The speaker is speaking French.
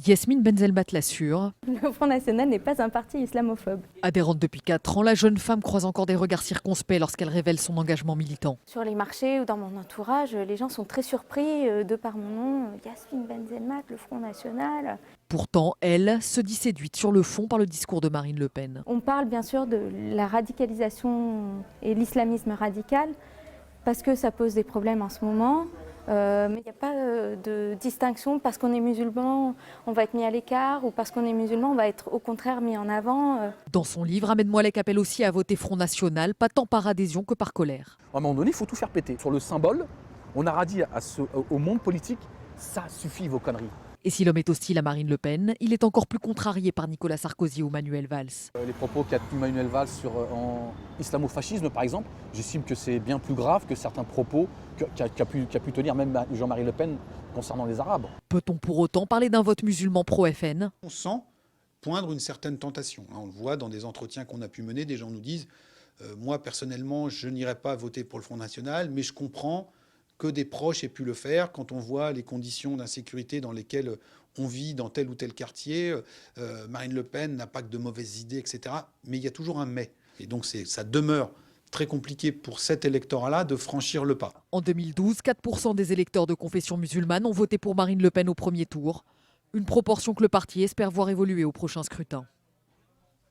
Yasmine Benzelmat l'assure. Le Front National n'est pas un parti islamophobe. Adhérente depuis 4 ans, la jeune femme croise encore des regards circonspects lorsqu'elle révèle son engagement militant. Sur les marchés ou dans mon entourage, les gens sont très surpris de par mon nom. Yasmine Benzelmat, le Front National. Pourtant, elle se dit séduite sur le fond par le discours de Marine Le Pen. On parle bien sûr de la radicalisation et l'islamisme radical parce que ça pose des problèmes en ce moment. Mais il n'y a pas de distinction parce qu'on est musulman, on va être mis à l'écart ou parce qu'on est musulman, on va être au contraire mis en avant. Dans son livre, Ahmed Moalek appelle aussi à voter Front National, pas tant par adhésion que par colère. À un moment donné, il faut tout faire péter. Sur le symbole, on a dit au monde politique, ça suffit vos conneries. Et si l'homme est hostile à Marine Le Pen, il est encore plus contrarié par Nicolas Sarkozy ou Manuel Valls. Les propos qu'a tenu Manuel Valls en islamofascisme, par exemple, j'estime que c'est bien plus grave que certains propos qu'a pu tenir même Jean-Marie Le Pen concernant les Arabes. Peut-on pour autant parler d'un vote musulman pro-FN ? On sent poindre une certaine tentation. On le voit dans des entretiens qu'on a pu mener, des gens nous disent moi personnellement je n'irai pas voter pour le Front National, mais je comprends que des proches aient pu le faire quand on voit les conditions d'insécurité dans lesquelles on vit dans tel ou tel quartier. Marine Le Pen n'a pas que de mauvaises idées, etc. Mais il y a toujours un mais. Et donc ça demeure très compliqué pour cet électorat-là de franchir le pas. En 2012, 4% des électeurs de confession musulmane ont voté pour Marine Le Pen au premier tour. Une proportion que le parti espère voir évoluer au prochain scrutin.